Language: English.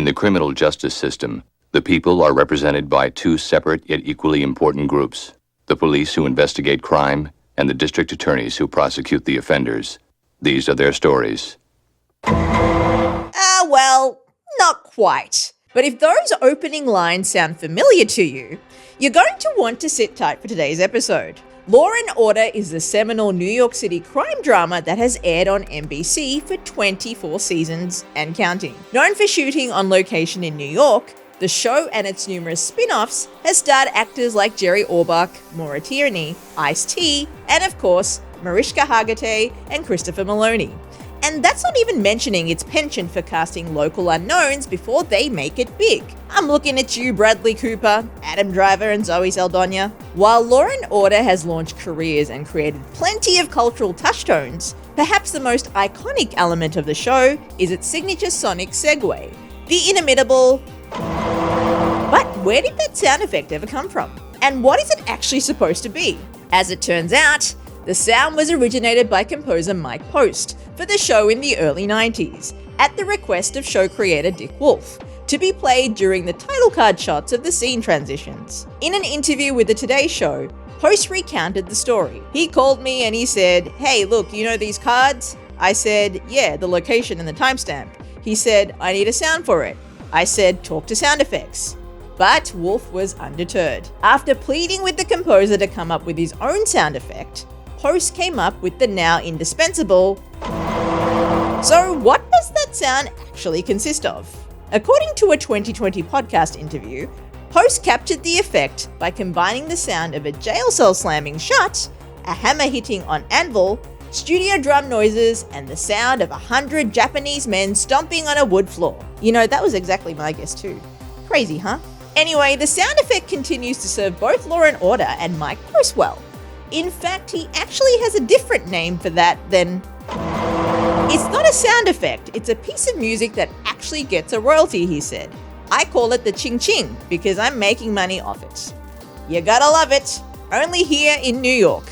In the criminal justice system, the people are represented by two separate yet equally important groups: the police who investigate crime and the district attorneys who prosecute the offenders. These are their stories. Well, not quite. But if those opening lines sound familiar to you, you're going to want to sit tight for today's episode. Law & Order is the seminal New York City crime drama that has aired on NBC for 24 seasons and counting. Known for shooting on location in New York, the show and its numerous spin-offs has starred actors like Jerry Orbach, Maura Tierney, Ice-T, and of course, Mariska Hargitay and Christopher Maloney. And that's not even mentioning its penchant for casting local unknowns before they make it big. I'm looking at you, Bradley Cooper, Adam Driver, and Zoe Saldana. While Law & Order has launched careers and created plenty of cultural touchstones, perhaps the most iconic element of the show is its signature sonic segue, the inimitable... But where did that sound effect ever come from? And what is it actually supposed to be? As it turns out, the sound was originated by composer Mike Post for the show in the early 90s, at the request of show creator Dick Wolf, to be played during the title card shots of the scene transitions. In an interview with the Today Show, Post recounted the story. He called me and he said, "Hey, look, you know these cards?" I said, "Yeah, the location and the timestamp." He said, "I need a sound for it." I said, "Talk to sound effects." But Wolf was undeterred. After pleading with the composer to come up with his own sound effect, Post came up with the now indispensable... So what does that sound actually consist of? According to a 2020 podcast interview, Post captured the effect by combining the sound of a jail cell slamming shut, a hammer hitting on anvil, studio drum noises, and the sound of 100 Japanese men stomping on a wood floor. You know, that was exactly my guess too. Crazy, huh? Anyway, the sound effect continues to serve both Law & Order and Mike Post well. In fact, he actually has a different name for that than... It's not a sound effect, it's a piece of music that actually gets a royalty, he said. I call it the ching ching because I'm making money off it. You gotta love it. Only here in New York.